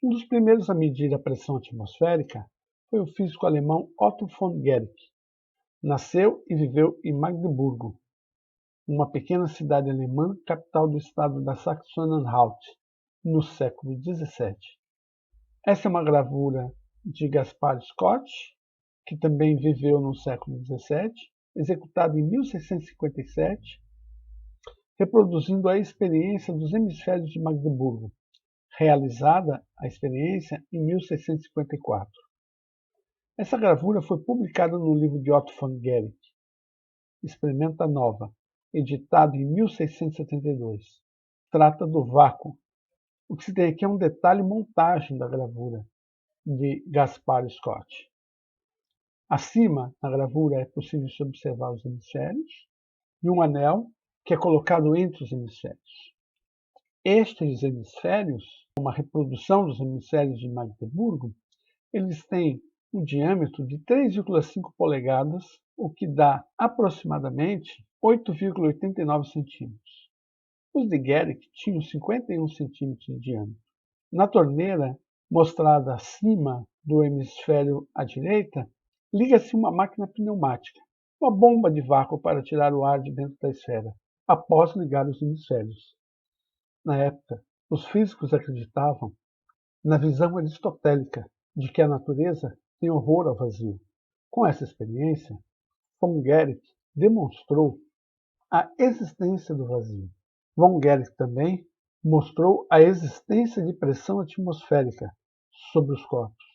Um dos primeiros a medir a pressão atmosférica foi o físico alemão Otto von Guericke. Nasceu e viveu em Magdeburgo, uma pequena cidade alemã, capital do estado da Saxônia-Anhalt, no século XVII. Essa é uma gravura de Gaspar Scott, que também viveu no século XVII, executada em 1657, reproduzindo a experiência dos hemisférios de Magdeburgo, realizada a experiência em 1654. Essa gravura foi publicada no livro de Otto von Guericke, Experimenta Nova, editado em 1672. Trata do vácuo. O que se tem aqui é um detalhe montagem da gravura de Gaspar Scott. Acima, na gravura, é possível se observar os hemisférios e um anel que é colocado entre os hemisférios. Estes hemisférios, uma reprodução dos hemisférios de Magdeburgo, eles têm um diâmetro de 3,5 polegadas, o que dá aproximadamente 8,89 centímetros. Os de Guericke tinham 51 centímetros de diâmetro. Na torneira, mostrada acima do hemisfério à direita, liga-se uma máquina pneumática, uma bomba de vácuo para tirar o ar de dentro da esfera, após ligar os hemisférios. Na época, os físicos acreditavam na visão aristotélica de que a natureza tem horror ao vazio. Com essa experiência, von Guericke demonstrou a existência do vazio. Von Guericke também mostrou a existência de pressão atmosférica sobre os corpos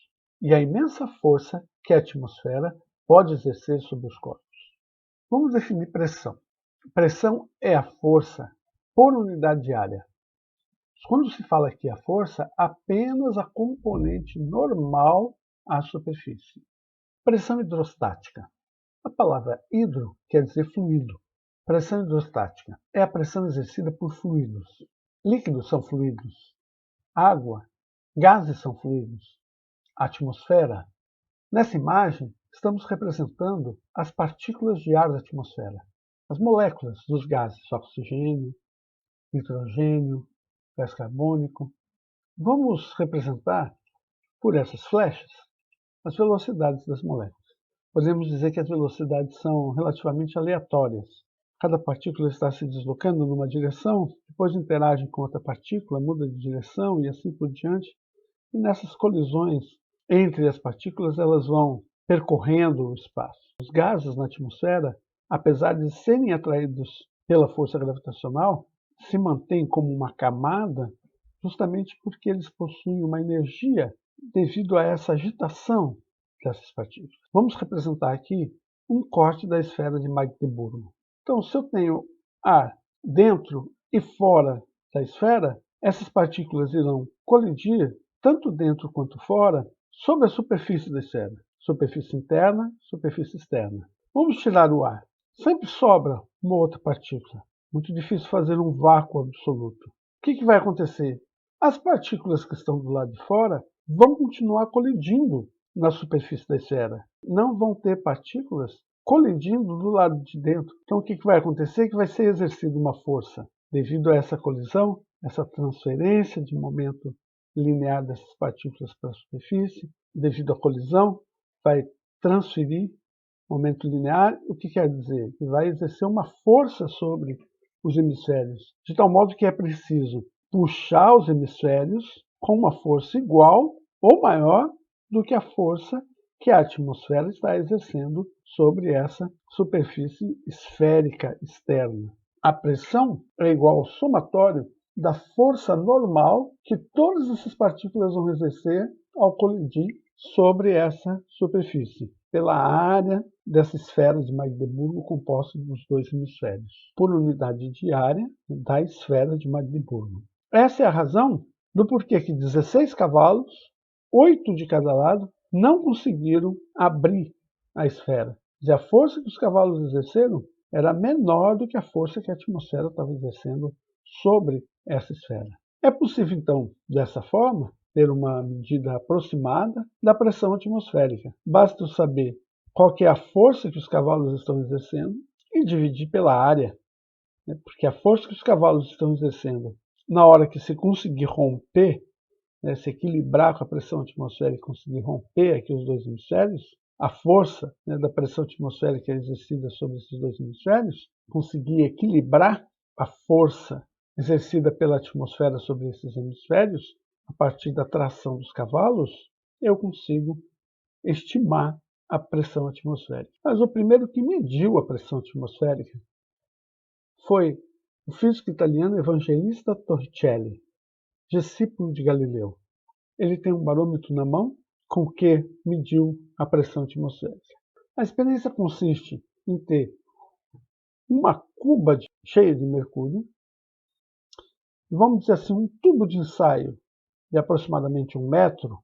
e a imensa força que a atmosfera pode exercer sobre os corpos. Vamos definir pressão. Pressão é a força por unidade de área. Quando se fala aqui a força, apenas a componente normal à superfície. Pressão hidrostática. A palavra hidro quer dizer fluido. Pressão hidrostática é a pressão exercida por fluidos. Líquidos são fluidos. Água, gases são fluidos. Atmosfera. Nessa imagem, estamos representando as partículas de ar da atmosfera, as moléculas dos gases, oxigênio, nitrogênio, gás carbônico. Vamos representar, por essas flechas, as velocidades das moléculas. Podemos dizer que as velocidades são relativamente aleatórias. Cada partícula está se deslocando numa direção, depois interage com outra partícula, muda de direção e assim por diante. E nessas colisões entre as partículas, elas vão percorrendo o espaço. Os gases na atmosfera, apesar de serem atraídos pela força gravitacional, se mantêm como uma camada justamente porque eles possuem uma energia devido a essa agitação dessas partículas. Vamos representar aqui um corte da esfera de Magdeburgo. Então, se eu tenho ar dentro e fora da esfera, essas partículas irão colidir, tanto dentro quanto fora, sobre a superfície da esfera. Superfície interna, superfície externa. Vamos tirar o ar. Sempre sobra uma outra partícula. Muito difícil fazer um vácuo absoluto. O que vai acontecer? As partículas que estão do lado de fora vão continuar colidindo na superfície da esfera. Não vão ter partículas colidindo do lado de dentro. Então, o que vai acontecer? Que vai ser exercida uma força. Devido a essa colisão, essa transferência de momento linear dessas partículas para a superfície, devido à colisão, vai transferir momento linear. O que quer dizer? Que vai exercer uma força sobre os hemisférios, de tal modo que é preciso puxar os hemisférios com uma força igual ou maior do que a força que a atmosfera está exercendo sobre essa superfície esférica externa. A pressão é igual ao somatório da força normal que todas essas partículas vão exercer ao colidir sobre essa superfície, pela área dessa esfera de Magdeburgo composta dos dois hemisférios, por unidade de área da esfera de Magdeburgo. Essa é a razão do porquê que 16 cavalos, 8 de cada lado, não conseguiram abrir a esfera. E a força que os cavalos exerceram era menor do que a força que a atmosfera estava exercendo sobre essa esfera. É possível, então, dessa forma, ter uma medida aproximada da pressão atmosférica. Basta saber qual que é a força que os cavalos estão exercendo e dividir pela área, né? Porque a força que os cavalos estão exercendo na hora que se conseguir romper né, se equilibrar com a pressão atmosférica e conseguir romper aqui os dois hemisférios, a força, né, da pressão atmosférica exercida sobre esses dois hemisférios, conseguir equilibrar a força exercida pela atmosfera sobre esses hemisférios, a partir da tração dos cavalos, eu consigo estimar a pressão atmosférica. Mas o primeiro que mediu a pressão atmosférica foi o físico italiano Evangelista Torricelli, discípulo de Galileu. Ele tem um barômetro na mão com que mediu a pressão atmosférica. A experiência consiste em ter uma cuba cheia de mercúrio, vamos dizer assim, um tubo de ensaio de aproximadamente 1 metro,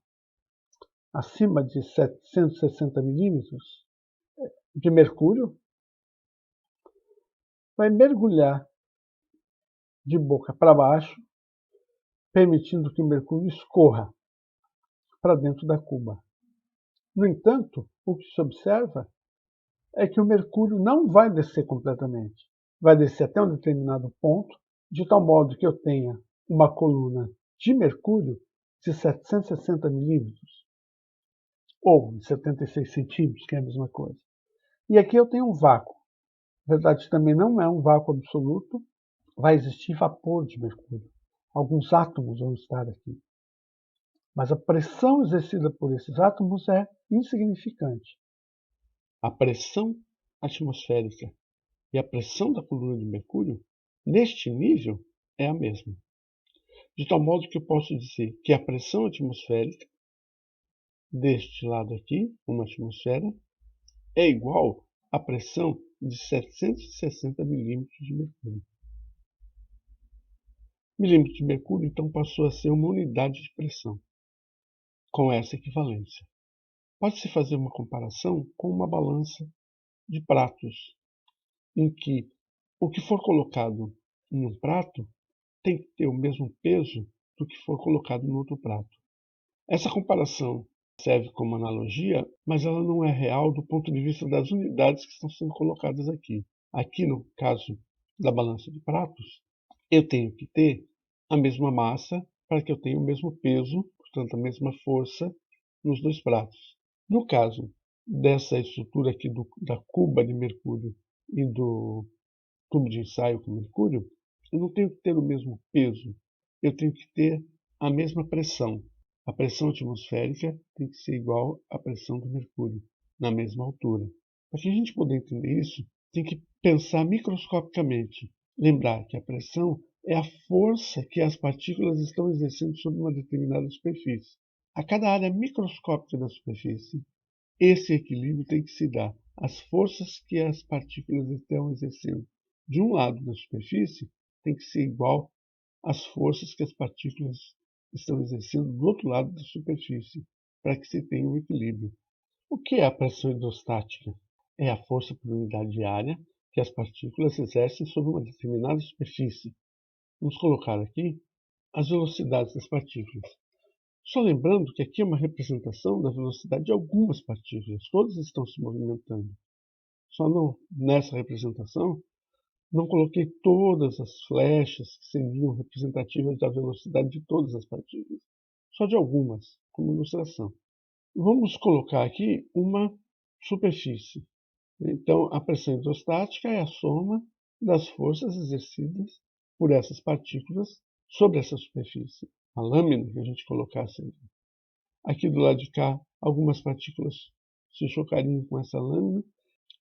acima de 760 milímetros de mercúrio, vai mergulhar de boca para baixo, permitindo que o mercúrio escorra para dentro da cuba. No entanto, o que se observa é que o mercúrio não vai descer completamente. Vai descer até um determinado ponto, de tal modo que eu tenha uma coluna de mercúrio de 760 milímetros, ou 76 centímetros, que é a mesma coisa. E aqui eu tenho um vácuo. Na verdade, também não é um vácuo absoluto, vai existir vapor de mercúrio. Alguns átomos vão estar aqui. Mas a pressão exercida por esses átomos é insignificante. A pressão atmosférica e a pressão da coluna de mercúrio, neste nível, é a mesma. De tal modo que eu posso dizer que a pressão atmosférica, deste lado aqui, uma atmosfera, é igual à pressão de 760 milímetros de mercúrio. Milímetro de mercúrio, então, passou a ser uma unidade de pressão, com essa equivalência. Pode-se fazer uma comparação com uma balança de pratos, em que o que for colocado em um prato tem que ter o mesmo peso do que for colocado no outro prato. Essa comparação serve como analogia, mas ela não é real do ponto de vista das unidades que estão sendo colocadas aqui. Aqui, no caso da balança de pratos, eu tenho que ter a mesma massa para que eu tenha o mesmo peso, portanto, a mesma força nos dois pratos. No caso dessa estrutura aqui da cuba de mercúrio e do tubo de ensaio com mercúrio, eu não tenho que ter o mesmo peso, eu tenho que ter a mesma pressão. A pressão atmosférica tem que ser igual à pressão do mercúrio, na mesma altura. Para que a gente poder entender isso, tem que pensar microscopicamente. Lembrar que a pressão é a força que as partículas estão exercendo sobre uma determinada superfície. A cada área microscópica da superfície, esse equilíbrio tem que se dar. As forças que as partículas estão exercendo de um lado da superfície tem que ser igual às forças que as partículas estão exercendo do outro lado da superfície, para que se tenha um equilíbrio. O que é a pressão hidrostática? É a força por unidade de área que as partículas exercem sobre uma determinada superfície. Vamos colocar aqui as velocidades das partículas. Só lembrando que aqui é uma representação da velocidade de algumas partículas. Todas estão se movimentando. Só nessa representação não coloquei todas as flechas que seriam representativas da velocidade de todas as partículas. Só de algumas, como ilustração. Vamos colocar aqui uma superfície. Então, a pressão hidrostática é a soma das forças exercidas por essas partículas sobre essa superfície. A lâmina que a gente colocasse ali. Aqui do lado de cá, algumas partículas se chocariam com essa lâmina.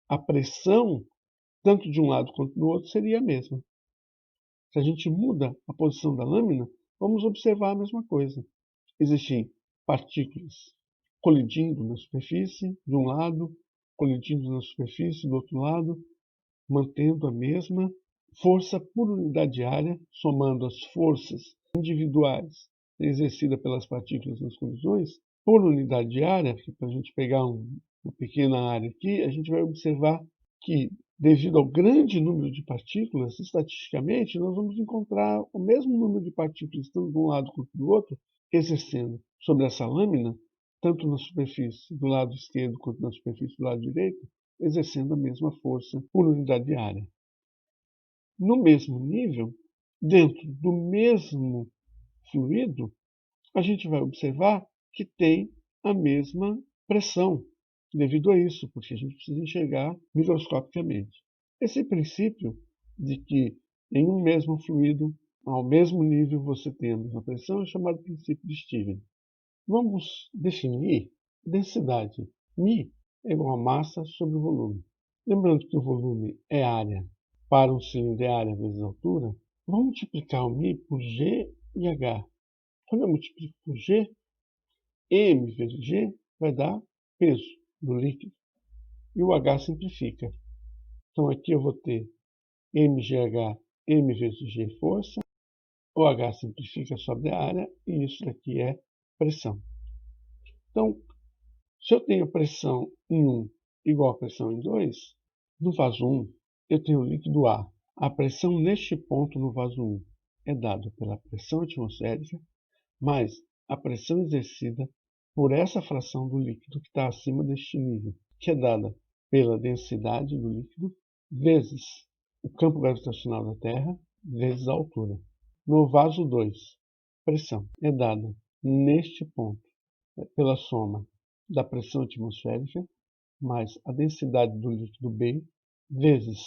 A pressão, tanto de um lado quanto do outro, seria a mesma. Se a gente muda a posição da lâmina, vamos observar a mesma coisa. Existem partículas colidindo na superfície de um lado, colidindo na superfície do outro lado, mantendo a mesma força por unidade de área, somando as forças individuais exercidas pelas partículas nas colisões, por unidade de área, para a gente pegar uma pequena área aqui, a gente vai observar que, devido ao grande número de partículas, estatisticamente, nós vamos encontrar o mesmo número de partículas, tanto de um lado quanto do outro, exercendo sobre essa lâmina, tanto na superfície do lado esquerdo quanto na superfície do lado direito, exercendo a mesma força por unidade de área. No mesmo nível, dentro do mesmo fluido, a gente vai observar que tem a mesma pressão devido a isso, porque a gente precisa enxergar microscopicamente. Esse princípio de que em um mesmo fluido, ao mesmo nível, você tem a mesma pressão, é chamado princípio de Stevens. Vamos definir densidade. μ é igual a massa sobre o volume. Lembrando que o volume é área para um cilindro, é área vezes altura, vamos multiplicar o μ por G e H. Quando eu multiplico por G, M vezes G vai dar peso do líquido. E o H simplifica. Então aqui eu vou ter mgh, M vezes G força, o H simplifica sobre a área, e isso daqui é pressão. Então, se eu tenho pressão em 1 igual a pressão em 2, no vaso 1 eu tenho o líquido A. A pressão neste ponto no vaso 1 é dada pela pressão atmosférica mais a pressão exercida por essa fração do líquido que está acima deste nível, que é dada pela densidade do líquido vezes o campo gravitacional da Terra vezes a altura. No vaso 2, pressão é dada neste ponto pela soma da pressão atmosférica mais a densidade do líquido B vezes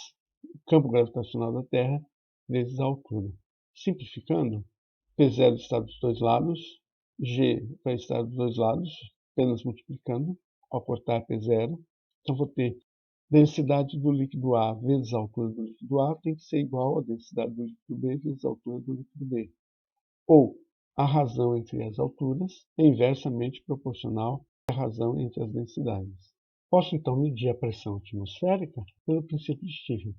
o campo gravitacional da Terra vezes a altura. Simplificando, P0 está dos dois lados, G vai estar dos dois lados, apenas multiplicando, ao cortar P0. Então, vou ter densidade do líquido A vezes a altura do líquido A tem que ser igual à densidade do líquido B vezes a altura do líquido B. Ou a razão entre as alturas é inversamente proporcional à razão entre as densidades. Posso, então, medir a pressão atmosférica pelo princípio de Stevens.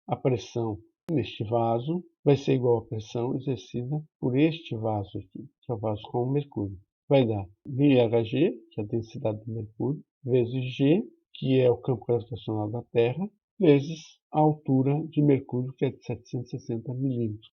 A pressão neste vaso vai ser igual à pressão exercida por este vaso aqui, que é o vaso com o mercúrio. Vai dar μHg, que é a densidade do mercúrio, vezes G, que é o campo gravitacional da Terra, vezes a altura de mercúrio, que é de 760 milímetros.